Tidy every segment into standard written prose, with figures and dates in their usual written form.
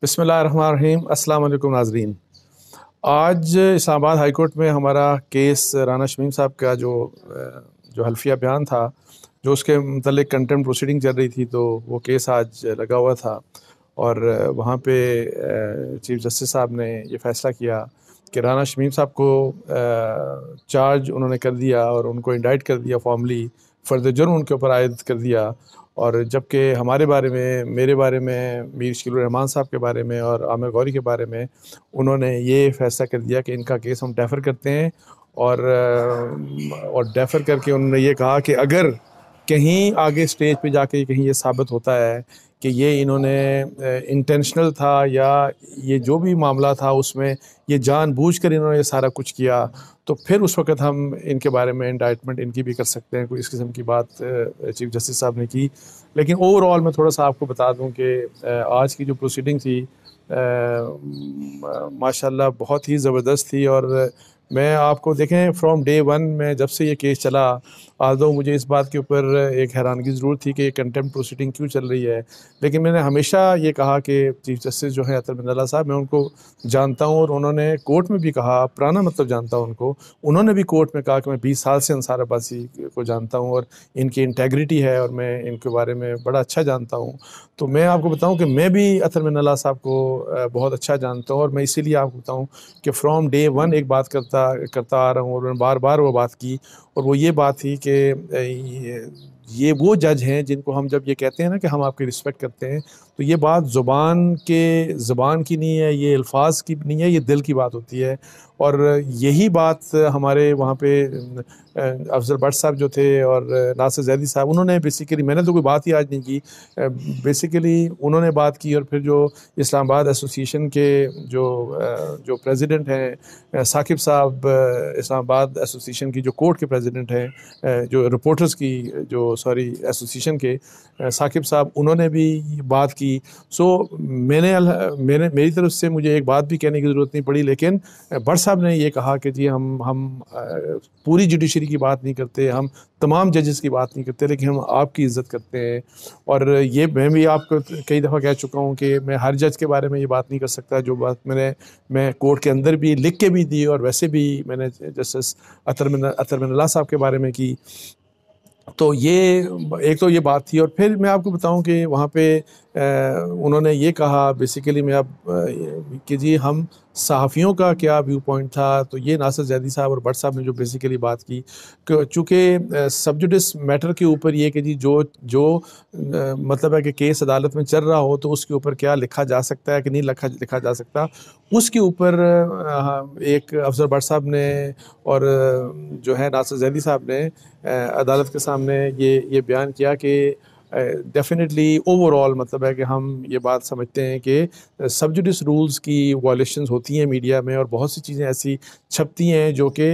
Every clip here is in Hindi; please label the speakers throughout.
Speaker 1: बिस्मिल्लाहिर्रहमानिर्रहीम। अस्सलाम वालेकुम नाज़रीन। आज इस्लामाबाद हाई कोर्ट में हमारा केस राना शमीम साहब का जो हल्फिया बयान था, जो उसके मतलब कंटेम्प्ट प्रोसीडिंग चल रही थी, तो वो केस आज लगा हुआ था। और वहाँ पे चीफ जस्टिस साहब ने ये फ़ैसला किया कि राना शमीम साहब को चार्ज उन्होंने कर दिया और उनको इंडाइट कर दिया फॉर्मली, फ़र्द जुर्म उनके ऊपर आयद कर दिया। और जबकि हमारे बारे में, मेरे बारे में, मीर शकीलुर रहमान साहब के बारे में और आमिर गौरी के बारे में उन्होंने ये फ़ैसला कर दिया कि इनका केस हम डेफ़र करते हैं। और डेफ़र करके उन्होंने ये कहा कि अगर कहीं आगे स्टेज पे जाके कहीं ये साबित होता है कि ये इन्होंने इंटेंशनल था या ये जो भी मामला था उसमें ये जानबूझकर इन्होंने ये सारा कुछ किया, तो फिर उस वक़्त हम इनके बारे में इंडाइटमेंट इनकी भी कर सकते हैं। कोई इस किस्म की बात चीफ जस्टिस साहब ने की। लेकिन ओवरऑल मैं थोड़ा सा आपको बता दूं कि आज की जो प्रोसीडिंग थी माशाल्लाह बहुत ही ज़बरदस्त थी। और मैं आपको देखें फ्रॉम डे वन में जब से ये केस चला, आल्दो मुझे इस बात के ऊपर एक हैरानगी ज़रूर थी कि ये कंटेम्प्ट प्रोसीडिंग क्यों चल रही है, लेकिन मैंने हमेशा ये कहा कि चीफ जस्टिस जो है अतर बिन अल्लाह साहब, मैं उनको जानता हूँ और उन्होंने कोर्ट में भी कहा, पुराना मतलब जानता हूँ उनको, उन्होंने भी कोर्ट में कहा कि मैं 20 साल से अंसार अब्बासी को जानता हूँ और इनकी इंटेग्रिटी है और मैं इनके बारे में बड़ा अच्छा जानता हूँ। तो मैं आपको बताऊँ कि मैं भी अतर बिन अल्लाह साहब को बहुत अच्छा जानता हूँ और मैं इसीलिए आपको बताऊँ कि फ्रॉम डे वन एक बात करता आ रहा हूँ और मैंने बार बार वो बात की। और वो ये बात थी कि ये वो जज हैं जिनको हम जब ये कहते हैं ना कि हम आपकी रिस्पेक्ट करते हैं, तो ये बात ज़ुबान की नहीं है, ये अल्फाज की नहीं है, ये दिल की बात होती है। और यही बात हमारे वहाँ पे अफजल भट्ट साहब जो थे और नासिर ज़ैदी साहब, उन्होंने बेसिकली, मैंने तो कोई बात ही आज नहीं की, बेसिकली उन्होंने बात की। और फिर जो इस्लामाबाद एसोसिएशन के जो प्रेसिडेंट हैं साकिब साहब, इस्लामाबाद एसोसिएशन की जो कोर्ट के प्रेसिडेंट हैं, जो रिपोर्टर्स की एसोसिएशन के साकिब साहब, उन्होंने भी बात की। सो मेरी तरफ से मुझे एक बात भी कहने की ज़रूरत नहीं पड़ी, लेकिन भट्ट साहब ने ये कहा कि जी हम पूरी जुडिशरी की बात नहीं करते, हम तमाम जजेस की बात नहीं करते, लेकिन हम आपकी इज़्ज़त करते हैं। और ये मैं भी आपको कई दफ़ा कह चुका हूँ कि मैं हर जज के बारे में ये बात नहीं कर सकता जो बात मैं कोर्ट के अंदर भी लिख के भी दी और वैसे भी मैंने जस्टिस अतर बिन अल्लाह साहब के बारे में की। तो ये एक तो ये बात थी। और फिर मैं आपको बताऊं कि वहाँ पे उन्होंने ये कहा बेसिकली, मैं अब कि जी हम सहाफ़ियों का क्या व्यू पॉइंट था, तो ये नासिर ज़ैदी साहब और भट्ट साहब ने जो बेसिकली बात की कि चूँकि सब्जुडिस मैटर के ऊपर ये कि जी जो मतलब है कि केस अदालत में चल रहा हो तो उसके ऊपर क्या लिखा जा सकता है कि नहीं लिखा जा सकता, उसके ऊपर एक अफसर भट्ट साहब ने और जो है नासिर ज़ैदी साहब ने अदालत के सामने ये बयान किया कि डेफिनेटली ओवरऑल मतलब है कि हम ये बात समझते हैं कि सब्जुडिस रूल्स की वायलेशंस होती हैं मीडिया में और बहुत सी चीज़ें ऐसी छपती हैं जो कि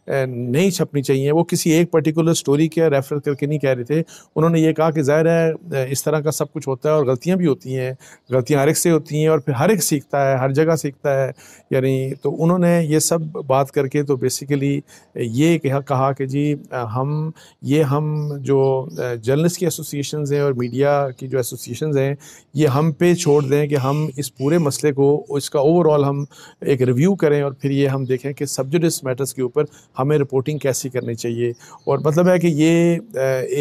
Speaker 1: नहीं छपनी चाहिए। वो किसी एक पर्टिकुलर स्टोरी के रेफर करके नहीं कह रहे थे, उन्होंने ये कहा कि ज़ाहिर है इस तरह का सब कुछ होता है और गलतियाँ भी होती हैं, गलतियाँ हर एक से होती हैं और फिर हर एक सीखता है, हर जगह सीखता है, यानी तो उन्होंने ये सब बात करके तो बेसिकली ये कहा कि जी हम जो जर्नलिस्ट की एसोसिएशंस हैं और मीडिया की जो एसोसिएशंस हैं, ये हम पे छोड़ दें कि हम इस पूरे मसले को, इसका ओवरऑल हम एक रिव्यू करें और फिर ये हम देखें कि सब्जुडिस मैटर्स के ऊपर हमें रिपोर्टिंग कैसी करनी चाहिए। और मतलब है कि ये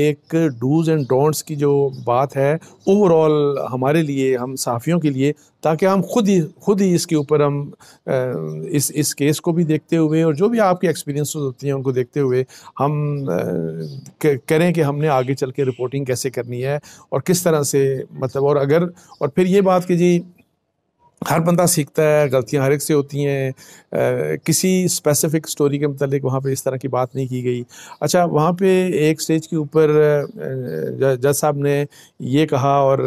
Speaker 1: एक डूज़ एंड डोंट्स की जो बात है ओवरऑल हमारे लिए, हम सहाफ़ियों के लिए, ताकि हम खुद ही इसके ऊपर हम इस केस को भी देखते हुए और जो भी आपकी एक्सपीरियंस होती हैं उनको देखते हुए हम करें कि हमने आगे चल के रिपोर्टिंग कैसे करनी है और किस तरह से मतलब। और फिर ये बात कि जी हर बंदा सीखता है, गलतियां हर एक से होती हैं, किसी स्पेसिफिक स्टोरी के मतलब वहाँ पे इस तरह की बात नहीं की गई। अच्छा, वहाँ पे एक स्टेज के ऊपर जज साहब ने ये कहा और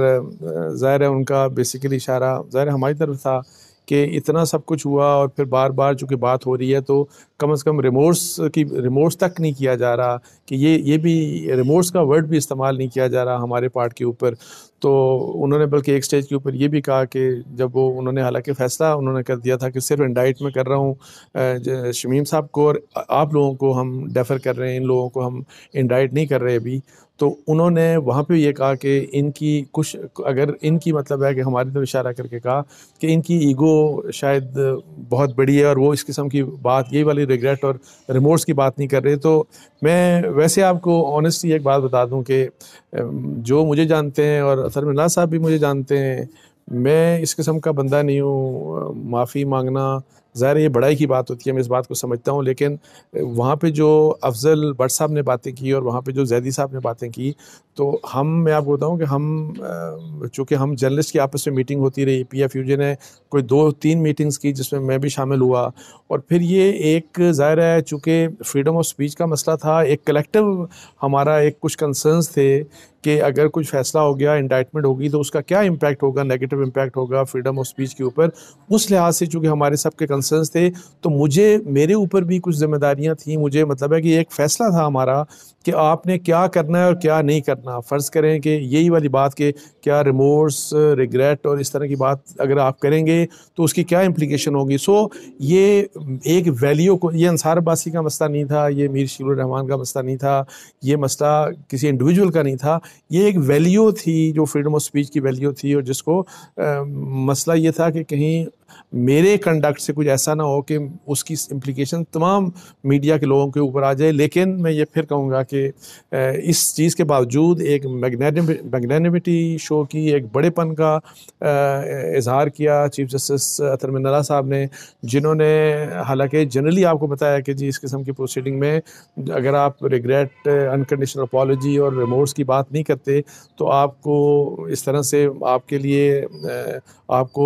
Speaker 1: ज़ाहिर है उनका बेसिकली इशारा ज़ाहिर हमारी तरफ था कि इतना सब कुछ हुआ और फिर बार बार चूँकि बात हो रही है तो कम से कम रिमोर्स तक नहीं किया जा रहा, कि ये भी रिमोर्स का वर्ड भी इस्तेमाल नहीं किया जा रहा हमारे पार्ट के ऊपर। तो उन्होंने बल्कि एक स्टेज के ऊपर ये भी कहा कि जब वो उन्होंने हालांकि फ़ैसला उन्होंने कर दिया था कि सिर्फ इंडाइट में कर रहा हूँ शमीम साहब को और आप लोगों को हम डेफ़र कर रहे हैं, इन लोगों को हम इंडाइट नहीं कर रहे अभी। तो उन्होंने वहाँ पे ये कहा कि इनकी कुछ, अगर इनकी मतलब है कि हमारी तरफ इशारा करके कहा कि इनकी ईगो शायद बहुत बड़ी है और वो इस किस्म की बात, यही वाली रिग्रेट और रिमोर्स की बात नहीं कर रहे। तो मैं वैसे आपको ऑनेस्टली एक बात बता दूं कि जो मुझे जानते हैं और अतर मिन्नाज साहब भी मुझे जानते हैं, मैं इस किस्म का बंदा नहीं हूँ। माफ़ी मांगना ज़ाहिर है ये बड़ाई की बात होती है, मैं इस बात को समझता हूँ, लेकिन वहाँ पे जो अफजल भट्ट साहब ने बातें की और वहाँ पे जो जैदी साहब ने बातें की, तो मैं आपको बताऊँ कि चूँकि हम जर्नलिस्ट की आपस में मीटिंग होती रही, PFUJ ने कोई 2-3 मीटिंग्स की जिसमें मैं भी शामिल हुआ, और फिर ये एक ज़ाहिर है चूँकि फ्रीडम ऑफ स्पीच का मसला था, एक कलेक्टिव हमारा एक कुछ कंसर्न्स थे कि अगर कुछ फैसला हो गया, इंडाइटमेंट होगी, तो उसका क्या इम्पैक्ट होगा, नेगेटिव इम्पैक्ट होगा फ्रीडम ऑफ स्पीच के ऊपर। उस लिहाज से चूँकि हमारे सबके कंसर्न्स थे, तो मेरे ऊपर भी कुछ जिम्मेदारियां थी। मुझे मतलब है कि एक फ़ैसला था हमारा कि आपने क्या करना है और क्या नहीं करना। फ़र्ज़ करें कि यही वाली बात कि क्या रिमोर्स, रिग्रेट और इस तरह की बात अगर आप करेंगे तो उसकी क्या इम्प्लीकेशन होगी। ये एक वैल्यू को, ये अंसार अब्बासी का मसला नहीं था, ये मीर शकील रहमान का मसला नहीं था, ये मसला किसी इंडिविजुअल का नहीं था, ये एक वैल्यू थी जो फ्रीडम ऑफ स्पीच की वैल्यू थी, और जिसको मसला ये था कि कहीं मेरे कंडक्ट से कुछ ऐसा ना हो कि उसकी इम्प्लीकेशन तमाम मीडिया के लोगों के ऊपर आ जाए। लेकिन मैं ये फिर कहूँगा कि इस चीज़ के बावजूद एक मैग्नेनिमिटी शो की, एक बड़ेपन का इजहार किया चीफ जस्टिस अतर मिन्नाज साहब ने, जिन्होंने हालांकि जनरली आपको बताया कि जी इस किस्म की प्रोसीडिंग में अगर आप रिग्रेट, अनकंडीशनल अपॉलजी और रिमोर्स की बात नहीं करते तो आपको इस तरह से आपके लिए आपको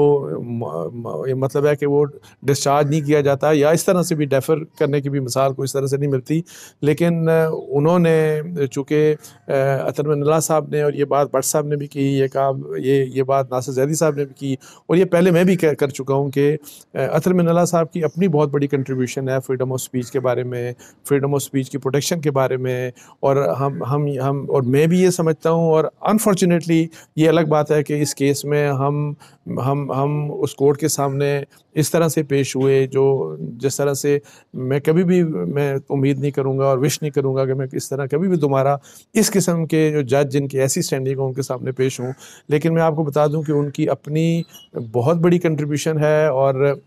Speaker 1: मतलब है कि वो डिस्चार्ज नहीं किया जाता, या इस तरह से भी डेफर करने की भी मिसाल को इस तरह से नहीं मिलती। लेकिन उन्होंने चूँकि अतर मिन्नाज साहब ने, और ये बात भट्ट साहब ने भी की, ये कहा, ये बात नासिर जैदी साहब ने भी की, और ये पहले मैं भी कर चुका हूँ कि अतर मिन्नाज साहब की अपनी बहुत बड़ी कंट्रीब्यूशन है फ्रीडम ऑफ स्पीच के बारे में, फ्रीडम ऑफ स्पीच की प्रोटेक्शन के बारे में। और हम और मैं भी ये समझता हूँ, और अनफॉर्चुनेटली ये अलग बात है कि इस केस में हम उस कोर्ट के सामने इस तरह से पेश हुए जो जिस तरह से मैं उम्मीद नहीं करूँगा और विश नहीं करूँगा कि मैं इस तरह कभी भी दोबारा इस किस्म के जो जज जिनकी ऐसी स्टैंडिंग हो उनके सामने पेश हूँ। लेकिन मैं आपको बता दूं कि उनकी अपनी बहुत बड़ी कंट्रीब्यूशन है, और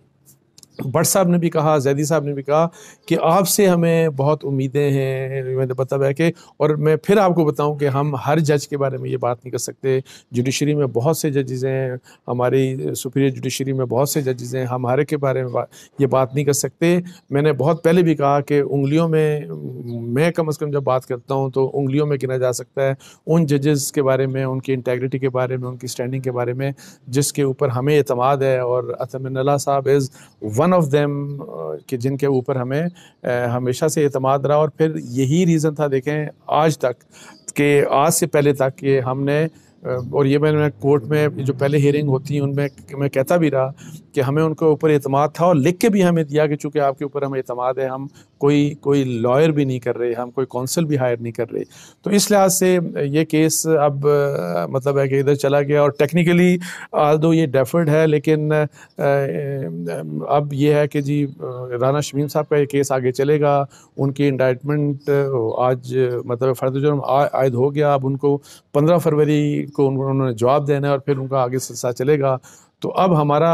Speaker 1: भट्ट साहब ने भी कहा, जैदी साहब ने भी कहा कि आपसे हमें बहुत उम्मीदें हैं। मैंने मतलब है कि, और मैं फिर आपको बताऊं कि हम हर जज के बारे में ये बात नहीं कर सकते। जुडिशरी में बहुत से जजेस हैं, हमारी सुपीरियर जुडिशरी में बहुत से जजेस हैं, हम हर एक के बारे में ये बात नहीं कर सकते। मैंने बहुत पहले भी कहा कि उंगलियों में, मैं कम से कम जब बात करता हूँ तो उंगलियों में गिना जा सकता है उन जजेस के बारे में, उनकी इंटेग्रिटी के बारे में, उनकी स्टैंडिंग के बारे में, जिसके ऊपर हमें एतमाद है। और अतर मिन्नाज साहब इज़ वन ऑफ देम कि जिनके ऊपर हमें हमेशा से एतमाद रहा। और फिर यही रीज़न था, देखें आज तक, कि आज से पहले तक कि हमने, और ये मैंने कोर्ट में जो पहले हियरिंग होती है उनमें मैं कहता भी रहा कि हमें उनके ऊपर एतमाद था, और लिख के भी हमें दिया कि चूँकि आपके ऊपर हमें एतमाद है, हम कोई लॉयर भी नहीं कर रहे, हम कोई काउंसिल भी हायर नहीं कर रहे। तो इस लिहाज से ये केस अब मतलब है कि इधर चला गया, और टेक्निकली आल्दो ये डेफर्ड है, लेकिन अब ये है कि जी राना शमीम साहब का ये केस आगे चलेगा। उनकी इंडाइटमेंट आज मतलब फर्द जुर्म आयद हो गया। अब उनको 15 फरवरी को उन्होंने जवाब देना है, और फिर उनका आगे सिलसिला चलेगा। तो अब हमारा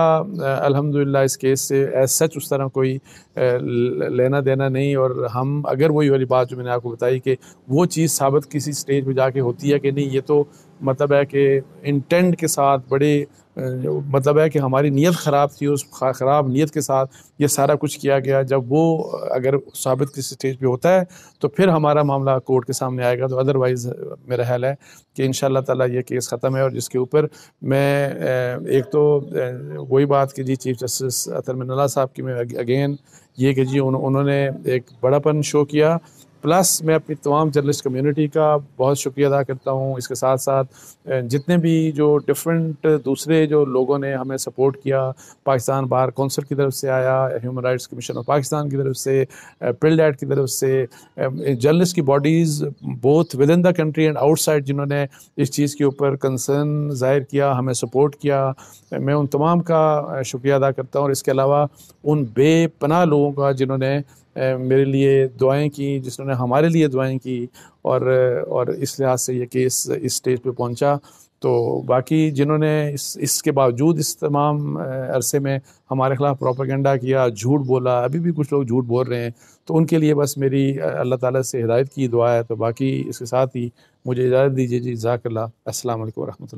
Speaker 1: अल्हम्दुलिल्लाह इस केस से एज सच उस तरह कोई लेना देना नहीं। और हम अगर वही वाली बात जो मैंने आपको बताई कि वो चीज़ साबित किसी स्टेज पे जाके होती है कि नहीं, ये तो मतलब है कि इंटेंट के साथ बड़े मतलब है कि हमारी नीयत ख़राब थी, उस ख़राब नीयत के साथ ये सारा कुछ किया गया, जब वो अगर साबित किसी स्टेज पे होता है तो फिर हमारा मामला कोर्ट के सामने आएगा। तो अदरवाइज़ मेरा ख्याल है कि इंशाल्लाह ताला ये केस ख़त्म है। और जिसके ऊपर मैं एक तो वही बात कि जी चीफ जस्टिस अतर मिन्नाज साहब की मैं अगेन ये कि जी उन्होंने एक बड़ापन शो किया, प्लस मैं अपनी तमाम जर्नलिस्ट कम्युनिटी का बहुत शुक्रिया अदा करता हूँ। इसके साथ साथ जितने भी जो डिफरेंट दूसरे जो लोगों ने हमें सपोर्ट किया, पाकिस्तान बार कौंसिल की तरफ से आया, human rights commission of Pakistan की तरफ से, प्रिलडैट की तरफ से, जर्नलिस्ट की bodies both with in the country and outside जिन्होंने इस चीज़ के ऊपर कंसर्न ज़ाहिर किया, हमें सपोर्ट किया, मैं उन तमाम का शुक्रिया अदा करता हूँ। और इसके अलावा उन बेपनाह लोगों का जिन्होंने मेरे लिए दुआएं की, जिन्होंने हमारे लिए दुआएं की, और इस लिहाज से ये केस इस स्टेज पे पहुंचा। तो बाकी जिन्होंने इसके बावजूद इस तमाम अरसे में हमारे खिलाफ प्रोपेगेंडा किया, झूठ बोला, अभी भी कुछ लोग झूठ बोल रहे हैं, तो उनके लिए बस मेरी अल्लाह ताला से हिदायत की दुआ है। तो बाकी इसके साथ ही मुझे इजाज़त दीजिए जी। जज़ाकल्लाह। अस्सलाम वालेकुम वरहमतुल्लाह।